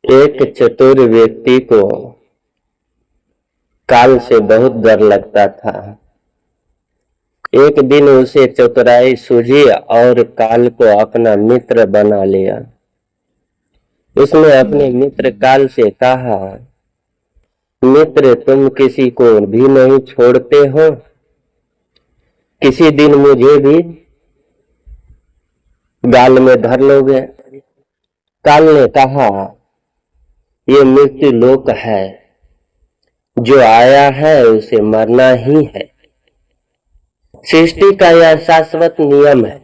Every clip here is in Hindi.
एक चतुर व्यक्ति को काल से बहुत डर लगता था। एक दिन उसे चतुराई सूझी और काल को अपना मित्र बना लिया। उसने अपने मित्र काल से कहा, मित्र, तुम किसी को भी नहीं छोड़ते हो, किसी दिन मुझे भी गाल में धर लोगे। काल ने कहा, ये मृत्यु लोक है, जो आया है उसे मरना ही है। सृष्टि का यह शाश्वत नियम है,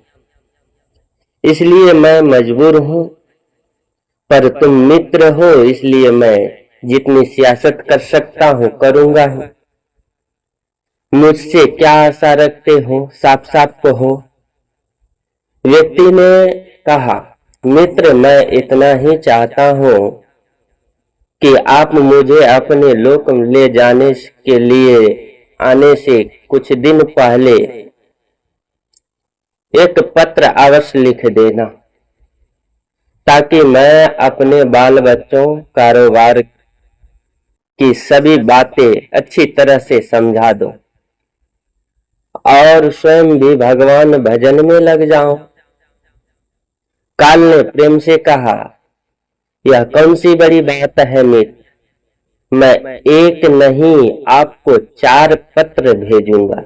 इसलिए मैं मजबूर हूं, पर तुम मित्र हो इसलिए मैं जितनी सियासत कर सकता हूं करूंगा ही। मुझसे क्या आशा रखते हो, साफ साफ कहो। व्यक्ति ने कहा, मित्र, मैं इतना ही चाहता हूं कि आप मुझे अपने लोक ले जाने के लिए आने से कुछ दिन पहले एक पत्र अवश्य लिख देना, ताकि मैं अपने बाल बच्चों कारोबार की सभी बातें अच्छी तरह से समझा दूं और स्वयं भी भगवान भजन में लग जाऊं। काल ने प्रेम से कहा, यह कौन सी बड़ी बात है मित्र, मैं एक नहीं आपको 4 पत्र भेजूंगा।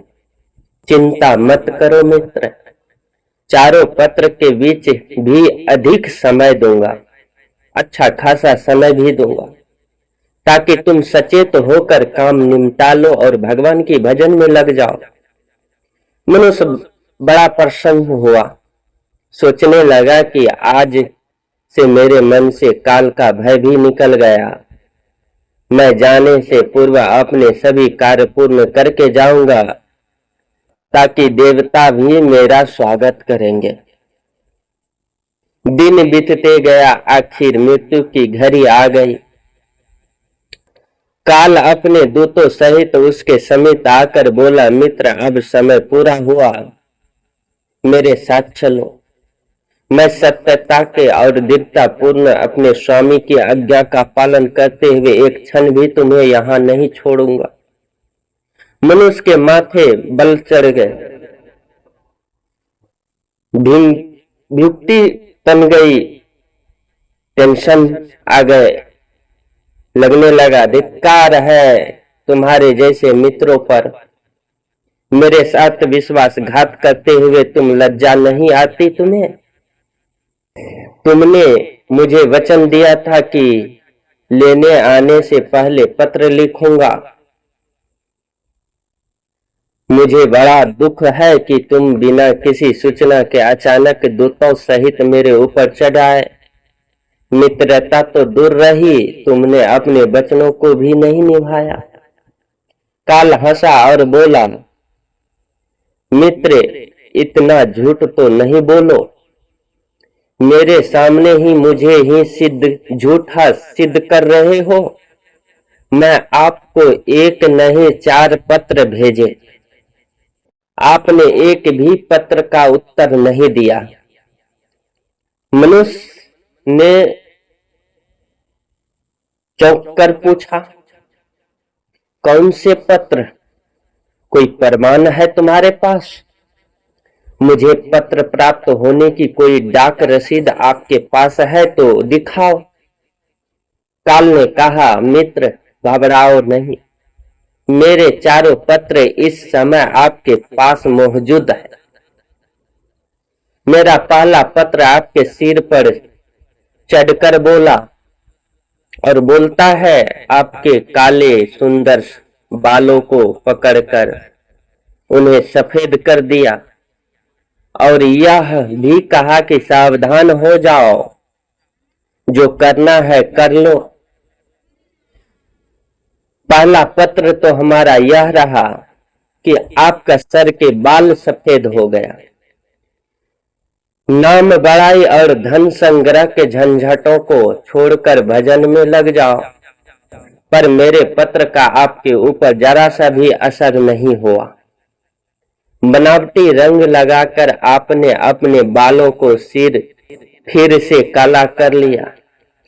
चिंता मत करो मित्र, चारों पत्र के बीच भी अधिक समय दूंगा, अच्छा खासा समय भी दूंगा, ताकि तुम सचेत होकर काम निपटा लो और भगवान की भजन में लग जाओ। मनुष्य बड़ा प्रसन्न हुआ, सोचने लगा कि आज से मेरे मन से काल का भय भी निकल गया। मैं जाने से पूर्व अपने सभी कार्य पूर्ण करके जाऊंगा, ताकि देवता भी मेरा स्वागत करेंगे। दिन बीतते गया, आखिर मृत्यु की घड़ी आ गई। काल अपने दूतों सहित उसके समीप आकर बोला, मित्र, अब समय पूरा हुआ, मेरे साथ चलो। मैं सत्यता के और दृढ़ता पूर्ण अपने स्वामी की आज्ञा का पालन करते हुए एक क्षण भी तुम्हें यहाँ नहीं छोड़ूंगा। मनुष्य के माथे बल चढ़ गए, भुक्ति तन गई, टेंशन आ गए, लगने लगा धिक्कार है तुम्हारे जैसे मित्रों पर। मेरे साथ विश्वासघात करते हुए तुम लज्जा नहीं आती तुम्हें? तुमने मुझे वचन दिया था कि लेने आने से पहले पत्र लिखूंगा। मुझे बड़ा दुख है कि तुम बिना किसी सूचना के अचानक दूतों सहित मेरे ऊपर चढ़ आए। मित्रता तो दूर रही, तुमने अपने वचनों को भी नहीं निभाया। काल हंसा और बोला, मित्र, इतना झूठ तो नहीं बोलो। मेरे सामने ही मुझे ही झूठा सिद्ध कर रहे हो। मैं आपको एक नहीं 4 पत्र भेजे, आपने एक भी पत्र का उत्तर नहीं दिया। मनुष्य ने चौंक कर पूछा, कौन से पत्र? कोई प्रमाण है तुम्हारे पास? मुझे पत्र प्राप्त होने की कोई डाक रसीद आपके पास है तो दिखाओ। काल ने कहा, मित्र, घबराओ नहीं, मेरे 4 पत्र इस समय आपके पास मौजूद है। मेरा पहला पत्र आपके सिर पर चढ़कर बोला और बोलता है, आपके काले सुंदर बालों को पकड़कर उन्हें सफेद कर दिया और यह भी कहा कि सावधान हो जाओ, जो करना है कर लो। पहला पत्र तो हमारा यह रहा कि आपका सर के बाल सफेद हो गया। नाम बढ़ाई और धन संग्रह के झंझटों को छोड़कर भजन में लग जाओ। पर मेरे पत्र का आपके ऊपर जरा सा भी असर नहीं हुआ। बनावटी रंग लगाकर आपने अपने बालों को सिर फिर से काला कर लिया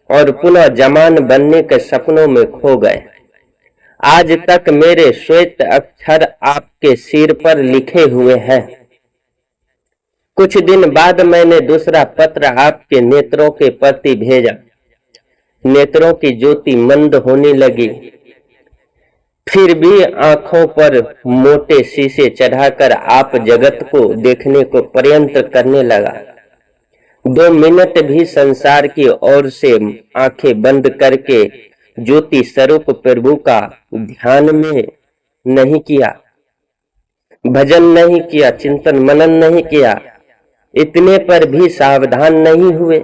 और पुनः जवान बनने के सपनों में खो गए। आज तक मेरे श्वेत अक्षर आपके सिर पर लिखे हुए हैं। कुछ दिन बाद मैंने दूसरा पत्र आपके नेत्रों के प्रति भेजा। नेत्रों की ज्योति मंद होने लगी, फिर भी आंखों पर मोटे शीशे चढ़ाकर आप जगत को देखने को प्रयत्न करने लगा। 2 मिनट भी संसार की ओर से आंखें बंद करके ज्योति स्वरूप प्रभु का ध्यान में नहीं किया, भजन नहीं किया, चिंतन मनन नहीं किया, इतने पर भी सावधान नहीं हुए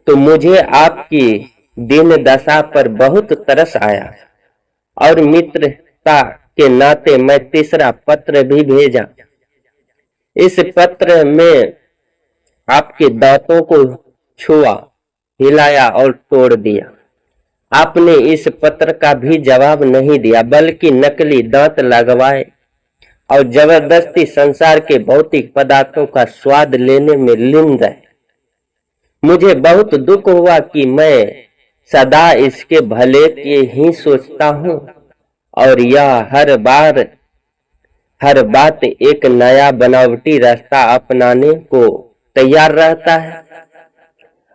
तो मुझे आपकी दीन दशा पर बहुत तरस आया और मित्रता के नाते मैं तीसरा पत्र भी भेजा। इस पत्र में आपके दांतों को छुआ, हिलाया और तोड़ दिया। आपने इस पत्र का भी जवाब नहीं दिया, बल्कि नकली दांत लगवाए और जबरदस्ती संसार के भौतिक पदार्थों का स्वाद लेने में लीन रहे। मुझे बहुत दुख हुआ कि मैं सदा इसके भले के ही सोचता हूँ और यह हर बात एक नया बनावटी रास्ता अपनाने को तैयार रहता है।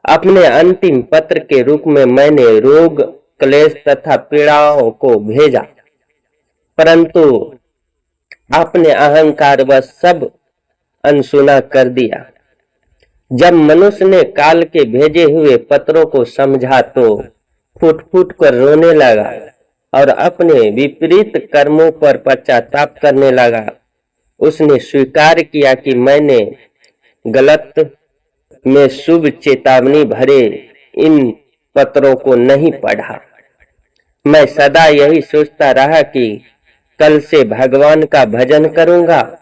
अपने अंतिम पत्र के रूप में मैंने रोग, क्लेश तथा पीड़ाओं को भेजा, परंतु आपने अहंकार व सब अनसुना कर दिया। जब मनुष्य ने काल के भेजे हुए पत्रों को समझा तो फूट फूट कर रोने लगा और अपने विपरीत कर्मों पर पश्चाताप करने लगा। उसने स्वीकार किया कि मैंने गलत में शुभ चेतावनी भरे इन पत्रों को नहीं पढ़ा। मैं सदा यही सोचता रहा कि कल से भगवान का भजन करूंगा,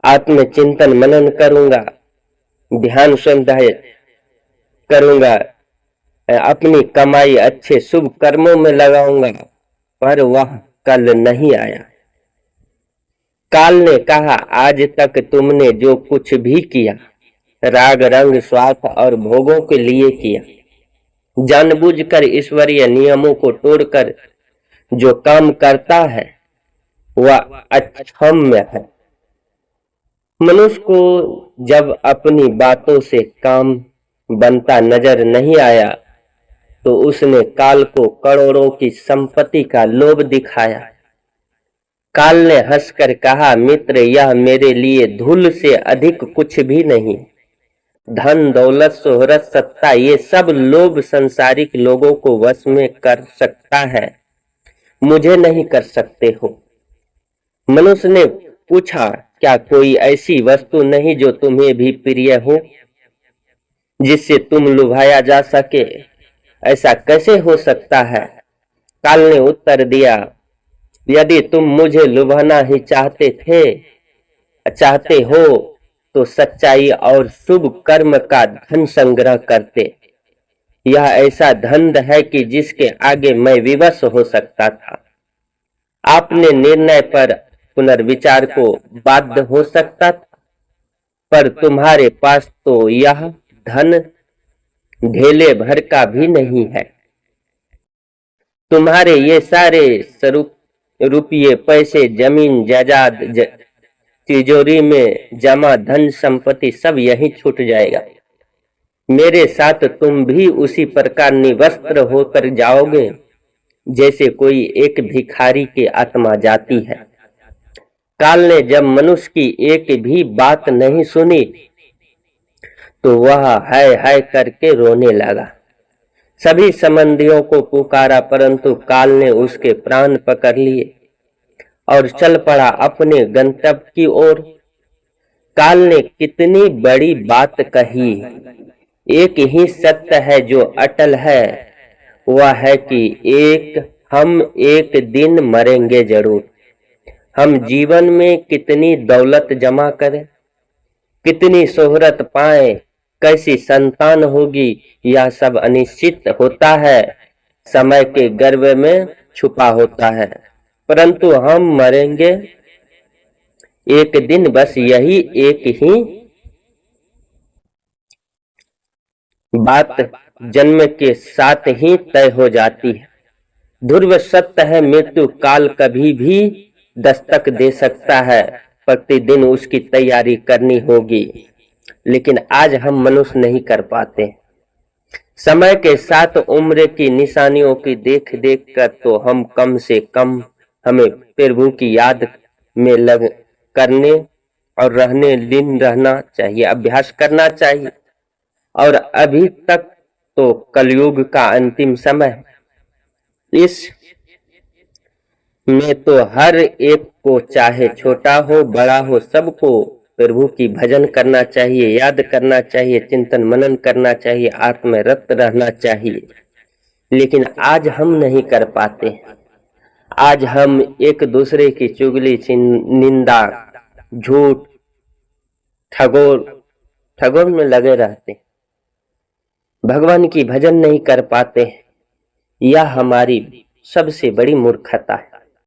आत्मचिंतन मनन करूंगा, ध्यान संध्या करूंगा, अपनी कमाई अच्छे शुभ कर्मों में लगाऊंगा, पर वह कल नहीं आया। काल ने कहा, आज तक तुमने जो कुछ भी किया राग रंग स्वार्थ और भोगों के लिए किया। जानबूझकर ईश्वरीय नियमों को तोड़कर जो काम करता है वह अक्षम्य है। मनुष्य को जब अपनी बातों से काम बनता नजर नहीं आया तो उसने काल को करोड़ों की संपत्ति का लोभ दिखाया। काल ने हंसकर कहा, मित्र, यह मेरे लिए धूल से अधिक कुछ भी नहीं। धन, दौलत, शोहरत, सत्ता, ये सब लोभ संसारिक लोगों को वश में कर सकता है, मुझे नहीं कर सकते हो। मनुष्य ने पूछा, क्या कोई ऐसी वस्तु नहीं जो तुम्हें भी प्रिय हो, जिससे तुम लुभाया जा सके? ऐसा कैसे हो सकता है? काल ने उत्तर दिया, यदि तुम मुझे लुभाना ही चाहते हो तो सच्चाई और शुभ कर्म का धन संग्रह करते। यह ऐसा धन है कि जिसके आगे मैं विवश हो सकता था। आपने निर्णय पर पुनर्विचार को बाध्य हो सकता था, पर तुम्हारे पास तो यह धन ढेले भर का भी नहीं है। तुम्हारे ये सारे रुपये, पैसे, जमीन, जायदाद, तिजोरी में जमा धन संपत्ति सब यहीं छूट जाएगा। मेरे साथ तुम भी उसी प्रकार निवस्त्र होकर जाओगे जैसे कोई एक भिखारी की आत्मा जाती है। काल ने जब मनुष्य की एक भी बात नहीं सुनी तो वह हाय हाय करके रोने लगा। सभी संबंधियों को पुकारा, परंतु काल ने उसके प्राण पकड़ लिए और चल पड़ा अपने गंतव्य की ओर। काल ने कितनी बड़ी बात कही। एक ही सत्य है जो अटल है, वह है कि हम एक दिन मरेंगे जरूर। हम जीवन में कितनी दौलत जमा करें, कितनी शोहरत पाएं, कैसी संतान होगी, यह सब अनिश्चित होता है, समय के गर्भ में छुपा होता है, परंतु हम मरेंगे एक दिन। बस यही एक ही बात जन्म के साथ ही तय हो जाती है। ध्रुव सत्य है, मृत्यु काल कभी भी दस्तक दे सकता है, प्रतिदिन उसकी तैयारी करनी होगी। लेकिन आज हम मनुष्य नहीं कर पाते। समय के साथ उम्र की निशानियों की देख देख कर तो हम कम से कम हमें प्रभु की याद में लग करने और रहने लीन रहना चाहिए, अभ्यास करना चाहिए। और अभी तक तो कलयुग का अंतिम समय है। इस में तो हर एक को, चाहे छोटा हो बड़ा हो, सबको प्रभु की भजन करना चाहिए, याद करना चाहिए, चिंतन मनन करना चाहिए, आत्मरत रहना चाहिए। लेकिन आज हम नहीं कर पाते। आज हम एक दूसरे की चुगली, निंदा, झूठ, ठगोर में लगे रहते, भगवान की भजन नहीं कर पाते। यह हमारी सबसे बड़ी मूर्खता है।